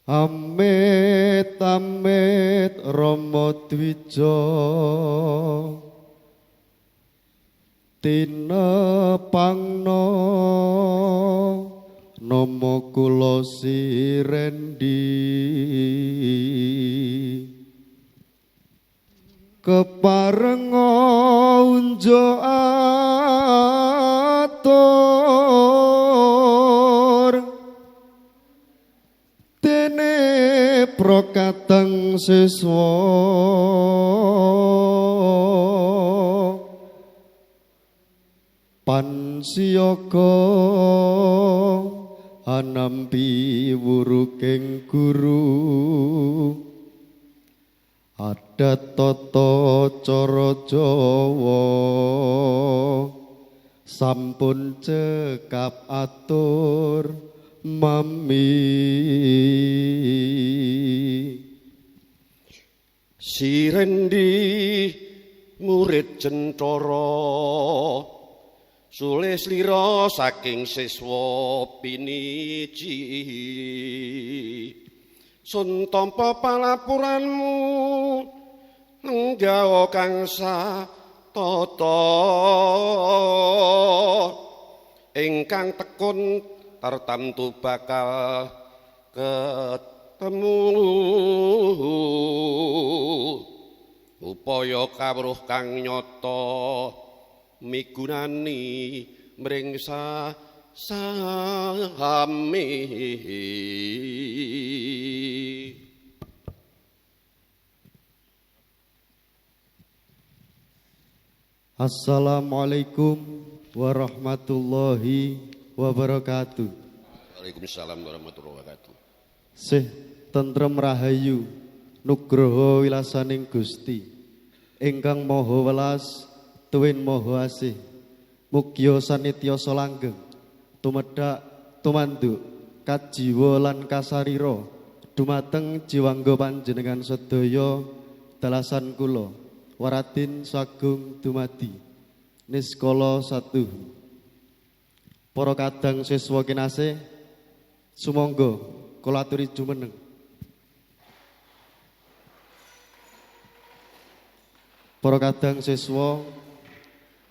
Amit amit Rama Dwija tinepangna nama kula sirendi keparenga unjo atur dene prokateng siswa pansiyaga anampi wuruking guru adat tata cara Jawa sampun cekap atur mami Sirendi murid Centara Suleslira saking siswa piniji sun tampa palapuranmu nenggawa kang satata ingkang tekun tartamtu bakal ketemu upaya kawruh kang nyata migunani mringsa sami Assalamualaikum warahmatullahi wabarakatuh. Waalaikumsalam warahmatullahi wabarakatuh. Sih tentrem rahayu nugroho wilasaning Gusti ingkang maha welas tuwin maha asih mugya sanitya langgeng tumedhak tumanduk kajiwa lan kasarira dumateng jiwangga panjenengan sedaya dalasan kula Waradin Sagung dumadi Niskala Satuhu. Para kadang siswa kinasih sumangga kula aturi jumeneng. Para kadang siswa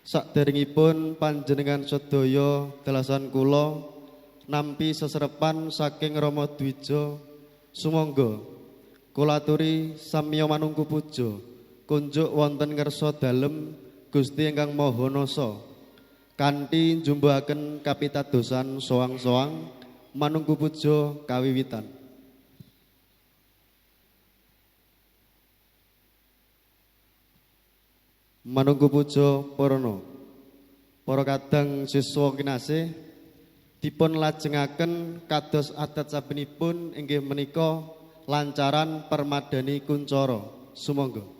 saderengipun panjenengan sedaya dalasan kula nampi seserepan saking Rama Dwija sumangga kula aturi samiya manungku puja kunjuk wonten ngersa dalem Gusti ingkang Maha Nasa kanthi njumbahaken kapitadosan soang-soang manungku puja kawiwitan. Manungku puja parana para kadang siswa kinasih dipun lajengaken kados adat sabenipun inggih menika lancaran permadani kuncara sumangga.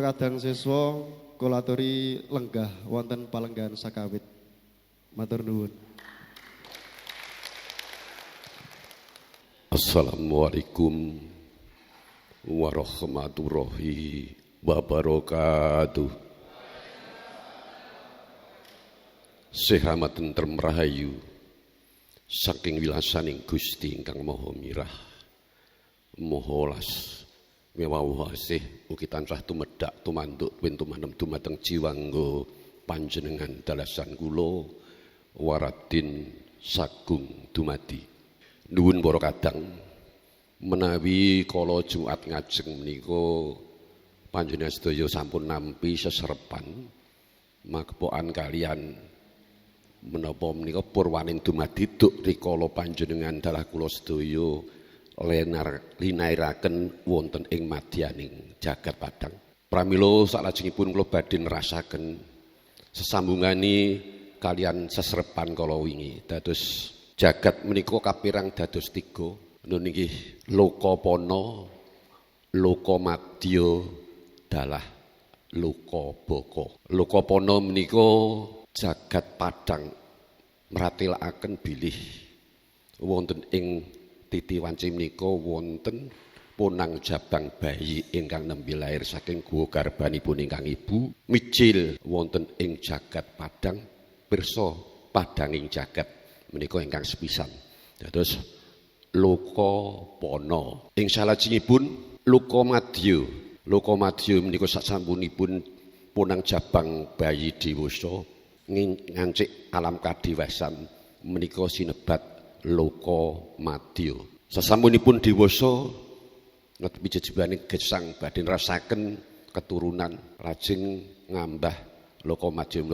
para kadang siswa kula aturi lenggah wonten palenggahan sakawit. Matur nuwun. Assalamualaikum warahmatullahi wabarakatuh. Sehat tentrem rahayu saking wilasaning Gusti ingkang Maha Mirah Maha Welas mewah asih ugi tansah tumedhak tumanduk pintu manem dumateng jiwangga panjenengan dalasan kula waradin sagung dumadi. Nuwun para kadang menawi kala Jumat ngajeng menika panjenengan sedaya sampun nampi seserepan magepokan kalian menapa menika purwaning dumadi duk rikala panjenengan dalah kula sedaya linairaken wonten ing madyaning jagat Padang. Pramila salajengipun kula badhe nerasaken sesambungani kalian seserepan kala wingi. Dados jagat menika kapirang dados 3. Nun inggih lokapana, lokamadya, dalah lokabaka. Lokapana menika jagat Padang mratelaken bilih wonten ing titi wanci menika wonten punang jabang bayi ingkang nembe lair saking guwa garbanipun ingkang ibu mijil wonten ing jagat Padang pirsa padanging jagat menika ingkang sepisan. Dados lokapana ing salajengipun lokamadya. Lokamadya menika sasampunipun punang jabang bayi dewasa ngancik alam kadiwasan menika sinebat lokamadya. Sasampunipun dewasa ngetepi jejebaning gesang badhe nrasaken keturunan lajeng ngambah lokamadya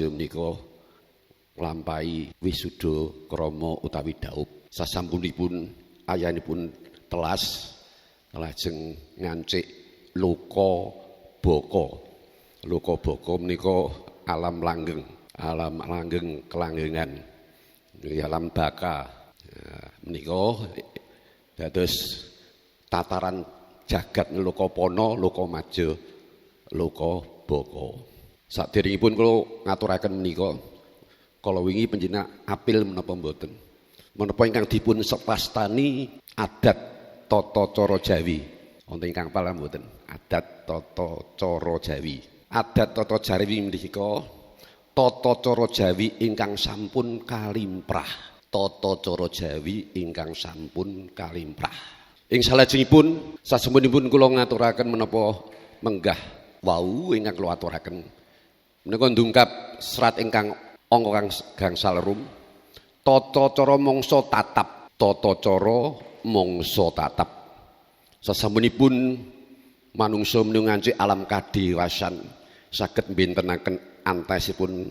menika nglampahi wisuda krama utawi daup. Sasampunipun ayanipun telas lajeng ngancik lokabaka. Lokabaka menika alam langgeng kelanggengan, alam baka. Menika dados tataran jagat lokapana, lokamadya, lokabaka. Saderengipun kula ngaturaken menika kala wingi panjenengan apil menapa mboten? Menapa ingkang dipun sepastani adat tata cara Jawi? Wonten ingkang paham mboten? Adat tata cara Jawi. Adat tata Jawi menika tata cara Jawi ingkang sampun kalimprah. Tata cara Jawi ingkang sampun kalimprah. Ing salajengipun sasampunipun kula ngaturaken menapa menggah wau ingkang kula aturaken menika ndungkap serat ingkang angka gangsal rum tata cara mangsa tatap. Tata cara mangsa tatap. Sasampunipun manungsa menika ngancik alam kadiwasan saged mbentenaken antasipun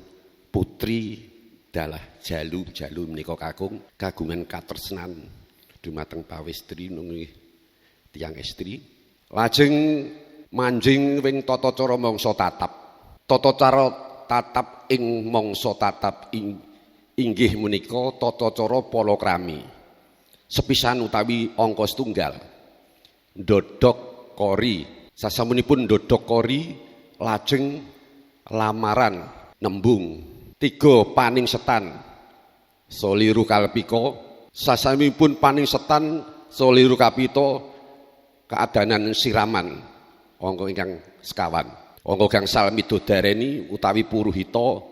putri dalah jalu menika kagungan katresnan dumateng pawistri nunggih tiyang estri. Lajeng manjing wing tata cara mangsa tatap. Tata cara tatap ing mangsa tatap inggih menika tata cara palakrami. Sepisan utawi angka setunggal. Ndodhok kori. Sasampunipun ndodhok kori lajeng lamaran nembung 3 paning setan soliru kalpika. Sasampunipun paning setan soliru kapita keadanan siraman angka ingkang sekawan. Angka gangsal midodareni utawi puruhita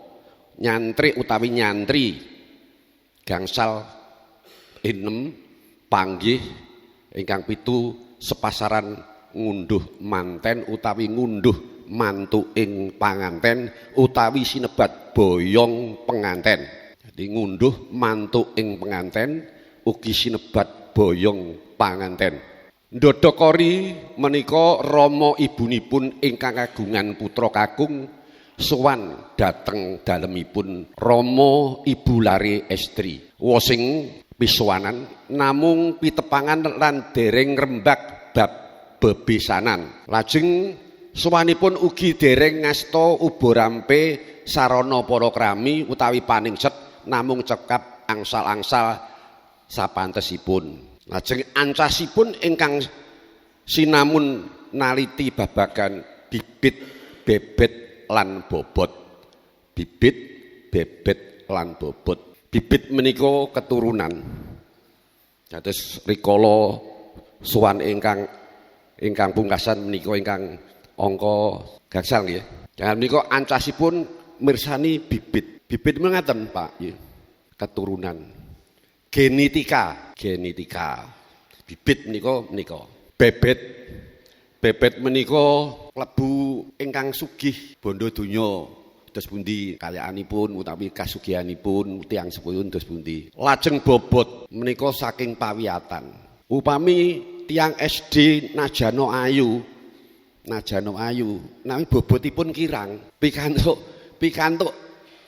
nyantri utawi nyantri gangsal 6 panggih ingkang 7 sepasaran ngunduh manten utawi ngunduh mantu ing panganten utawi sinebat boyong penganten. Jadi ngunduh mantu ing penganten ugi sinebat boyong panganten. Ndodhok kori menika rama ibunipun ingkang kagungan putra kakung sowan dhateng dalemipun Rama Ibu Lare Estri. Wosing pisowanan namung pitepangan lan dereng rembag bab bebesanan. Lajeng sowanipun ugi dereng ngasta ubarampe sarana palakrami utawi paningset namung cekap angsal-angsal sapantesipun. Lajeng ancasipun ingkang sinamun naliti babagan bibit, bebet lan bobot. Bibit, bebet lan bobot. Bibit menika keturunan. Dados rikala sowan ingkang pungkasan menika ingkang angka gangsal nggih. Jangan menika ancasipun mirsani bibit. Bibit mengaten, Pak. Keturunan. Genetika. Bibit menika. Bebet menika klebu ingkang sugih bondo donya. Dos pundi kalyaanipun utawi kasugihanipun tiyang sepuhun dos pundi. Lajeng bobot menika saking pawiyatan. Upami tiyang SD Najano Ayu nami bobotipun kirang pikantuk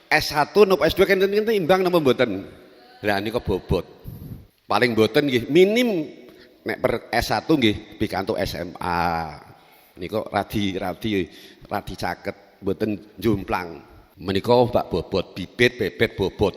S1 napa S2 kan imbang napa mboten. Lah nika bobot. Paling mboten nggih minim nek per S1 nggih pikantuk SMA. Nika radi caket mboten jomplang. Menika Pak bobot, bibit, bebet, bobot.